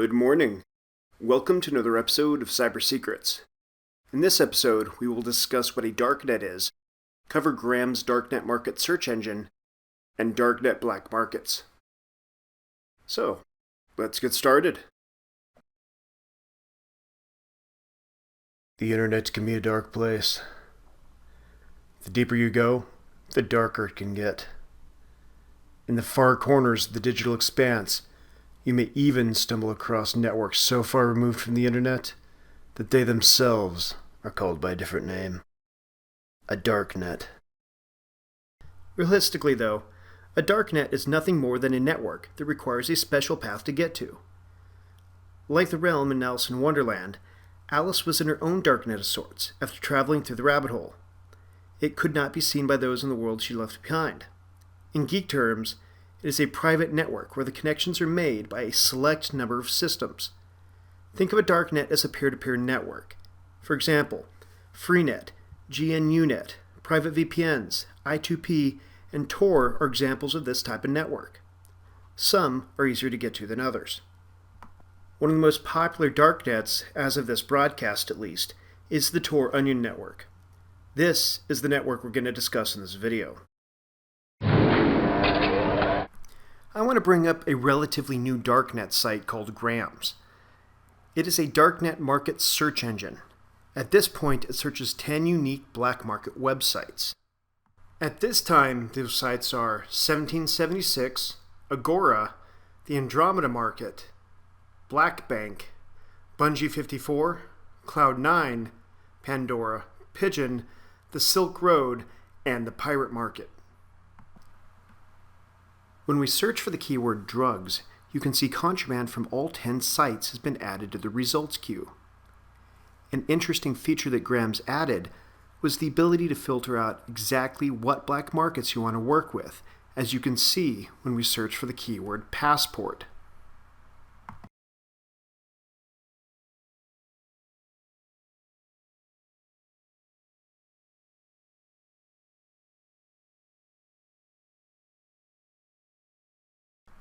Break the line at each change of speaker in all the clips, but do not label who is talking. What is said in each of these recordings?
Good morning. Welcome to another episode of Cyber Secrets. In this episode, we will discuss what a darknet is, cover Graham's darknet market search engine, and darknet black markets. So, let's get started. The internet can be a dark place. The deeper you go, the darker it can get. In the far corners of the digital expanse, you may even stumble across networks so far removed from the internet that they themselves are called by a different name. A darknet. Realistically, though, a darknet is nothing more than a network that requires a special path to get to. Like the realm in Alice in Wonderland, Alice was in her own darknet of sorts after traveling through the rabbit hole. It could not be seen by those in the world she left behind. In geek terms, it is a private network where the connections are made by a select number of systems. Think of a darknet as a peer-to-peer network. For example, Freenet, GNUnet, private VPNs, I2P, and Tor are examples of this type of network. Some are easier to get to than others. One of the most popular darknets, as of this broadcast at least, is the Tor Onion network. This is the network we're going to discuss in this video. I want to bring up a relatively new darknet site called Graham's. It is a darknet market search engine. At this point, it searches 10 unique black market websites. At this time, those sites are 1776, Agora, the Andromeda Market, Black Bank, Bungie 54, Cloud9, Pandora, Pigeon, the Silk Road, and the Pirate Market. When we search for the keyword drugs, you can see contraband from all 10 sites has been added to the results queue. An interesting feature that Graham's added was the ability to filter out exactly what black markets you want to work with, as you can see when we search for the keyword passport.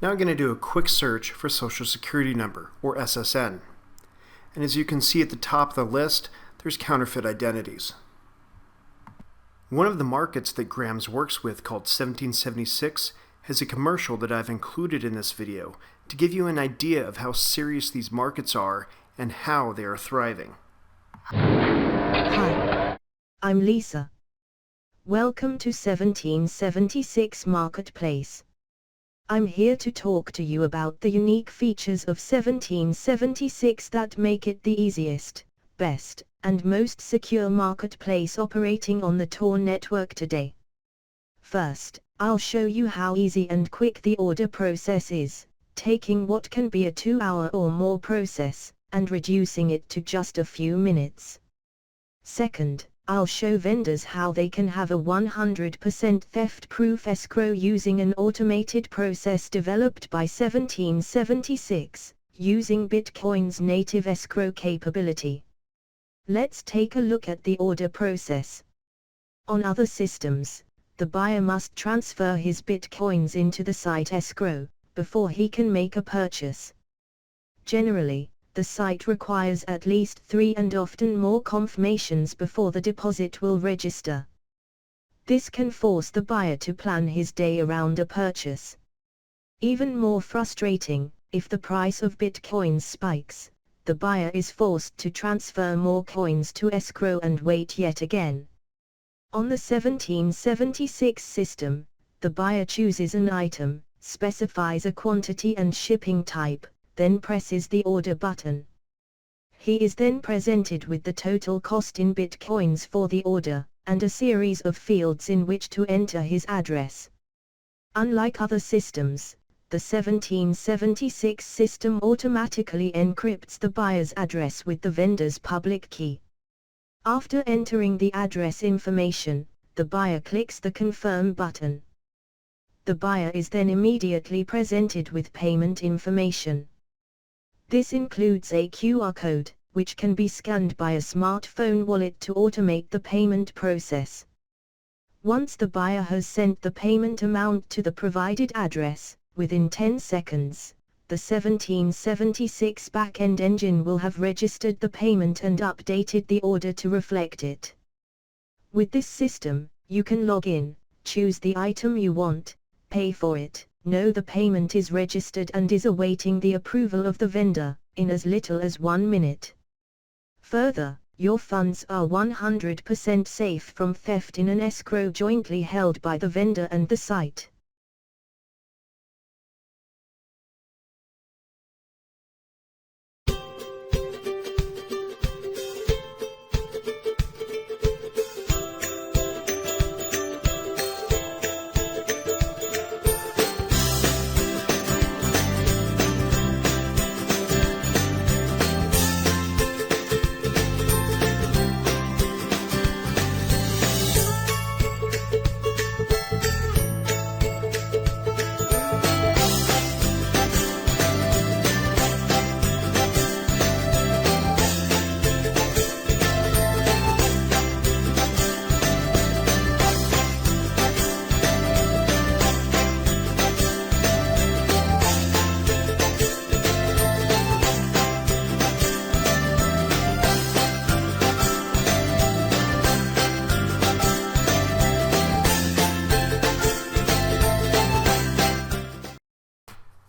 Now I'm going to do a quick search for Social Security Number, or SSN. And as you can see at the top of the list, there's counterfeit identities. One of the markets that Graham's works with, called 1776, has a commercial that I've included in this video to give you an idea of how serious these markets are and how they are thriving.
Hi, I'm Lisa. Welcome to 1776 Marketplace. I'm here to talk to you about the unique features of 1776 that make it the easiest, best, and most secure marketplace operating on the Tor network today. First, I'll show you how easy and quick the order process is, taking what can be a 2-hour or more process, and reducing it to just a few minutes. Second, I'll show vendors how they can have a 100% theft-proof escrow using an automated process developed by 1776, using Bitcoin's native escrow capability. Let's take a look at the order process. On other systems, the buyer must transfer his Bitcoins into the site escrow before he can make a purchase. Generally, the site requires at least 3 and often more confirmations before the deposit will register. This can force the buyer to plan his day around a purchase. Even more frustrating, if the price of Bitcoins spikes, the buyer is forced to transfer more coins to escrow and wait yet again. On the 1776 system, the buyer chooses an item, specifies a quantity and shipping type, then presses the order button. He is then presented with the total cost in Bitcoins for the order, and a series of fields in which to enter his address. Unlike other systems, the 1776 system automatically encrypts the buyer's address with the vendor's public key. After entering the address information, the buyer clicks the Confirm button. The buyer is then immediately presented with payment information. This includes a QR code, which can be scanned by a smartphone wallet to automate the payment process. Once the buyer has sent the payment amount to the provided address, within 10 seconds, the the 1776 back-end engine will have registered the payment and updated the order to reflect it. With this system, you can log in, choose the item you want, pay for it, know the payment is registered and is awaiting the approval of the vendor, in as little as 1 minute. Further, your funds are 100% safe from theft in an escrow jointly held by the vendor and the site.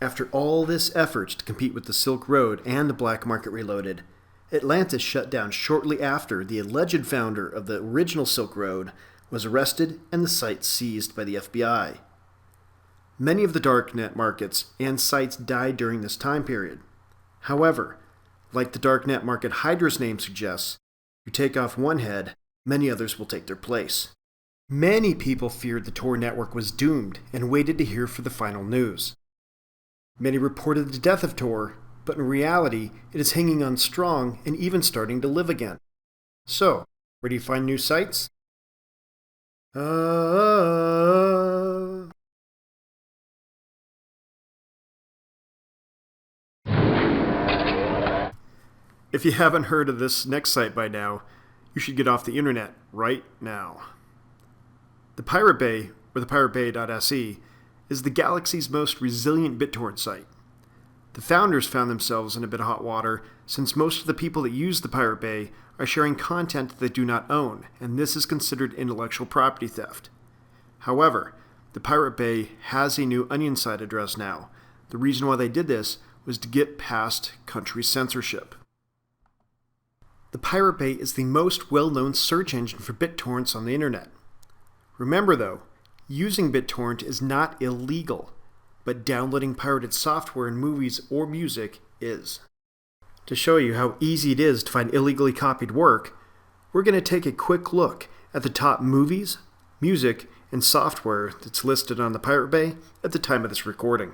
After all this effort to compete with the Silk Road and the Black Market Reloaded, Atlantis shut down shortly after the alleged founder of the original Silk Road was arrested and the site seized by the FBI. Many of the Darknet markets and sites died during this time period. However, like the Darknet market Hydra's name suggests, you take off one head, many others will take their place. Many people feared the Tor network was doomed and waited to hear for the final news. Many reported the death of Tor, but in reality, it is hanging on strong and even starting to live again. So, where do you find new sites? If you haven't heard of this next site by now, you should get off the internet right now. The Pirate Bay, or the piratebay.se, is the galaxy's most resilient BitTorrent site. The founders found themselves in a bit of hot water since most of the people that use the Pirate Bay are sharing content they do not own, and this is considered intellectual property theft. However, the Pirate Bay has a new Onion site address now. The reason why they did this was to get past country censorship. The Pirate Bay is the most well-known search engine for BitTorrents on the internet. Remember though, using BitTorrent is not illegal, but downloading pirated software and movies or music is. To show you how easy it is to find illegally copied work, we're going to take a quick look at the top movies, music, and software that's listed on the Pirate Bay at the time of this recording.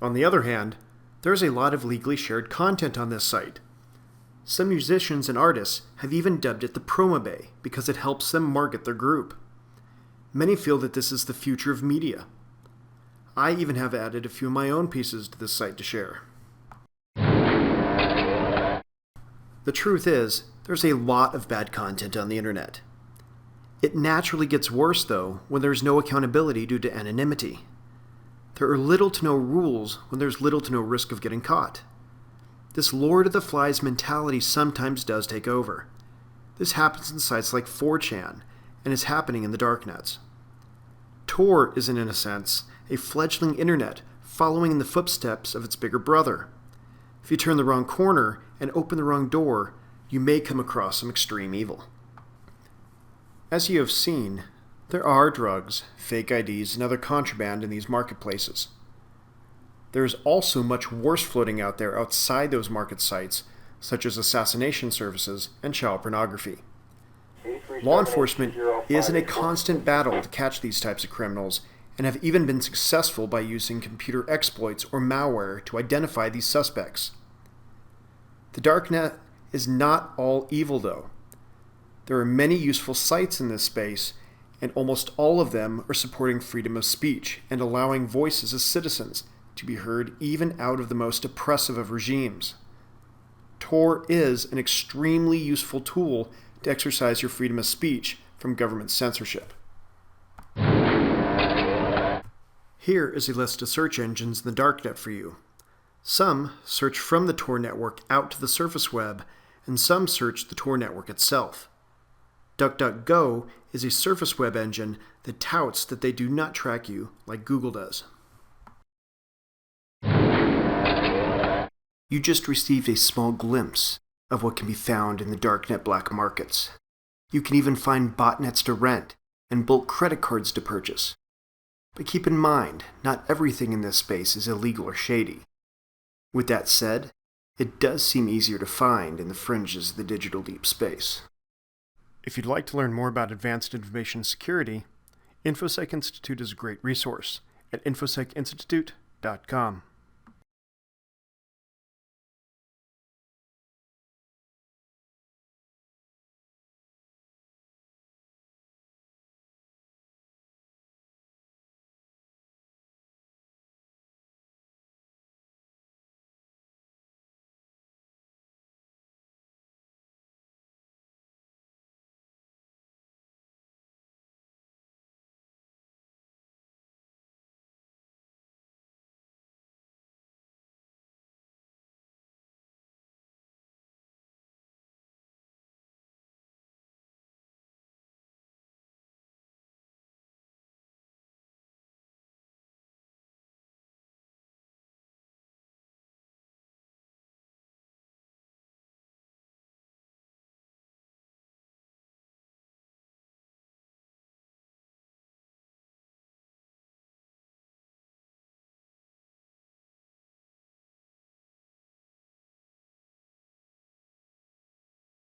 On the other hand, there's a lot of legally shared content on this site. Some musicians and artists have even dubbed it the Promo Bay because it helps them market their group. Many feel that this is the future of media. I even have added a few of my own pieces to this site to share. The truth is, there's a lot of bad content on the internet. It naturally gets worse, though, when there's no accountability due to anonymity. There are little to no rules when there's little to no risk of getting caught. This Lord of the Flies mentality sometimes does take over. This happens in sites like 4chan, and is happening in the Darknets. Tor is, in a sense, a fledgling internet following in the footsteps of its bigger brother. If you turn the wrong corner and open the wrong door, you may come across some extreme evil. As you have seen, there are drugs, fake IDs, and other contraband in these marketplaces. There is also much worse floating out there outside those market sites, such as assassination services and child pornography. Law enforcement is in a constant battle to catch these types of criminals, and have even been successful by using computer exploits or malware to identify these suspects. The Darknet is not all evil, though. There are many useful sites in this space, and almost all of them are supporting freedom of speech and allowing voices as citizens to be heard even out of the most oppressive of regimes. Tor is an extremely useful tool to exercise your freedom of speech from government censorship. Here is a list of search engines in the Darknet for you. Some search from the Tor network out to the surface web, and some search the Tor network itself. DuckDuckGo is a surface web engine that touts that they do not track you like Google does. You just received a small glimpse of what can be found in the Darknet black markets. You can even find botnets to rent and bulk credit cards to purchase. But keep in mind, not everything in this space is illegal or shady. With that said, it does seem easier to find in the fringes of the digital deep space. If you'd like to learn more about advanced information security, InfoSec Institute is a great resource at infosecinstitute.com.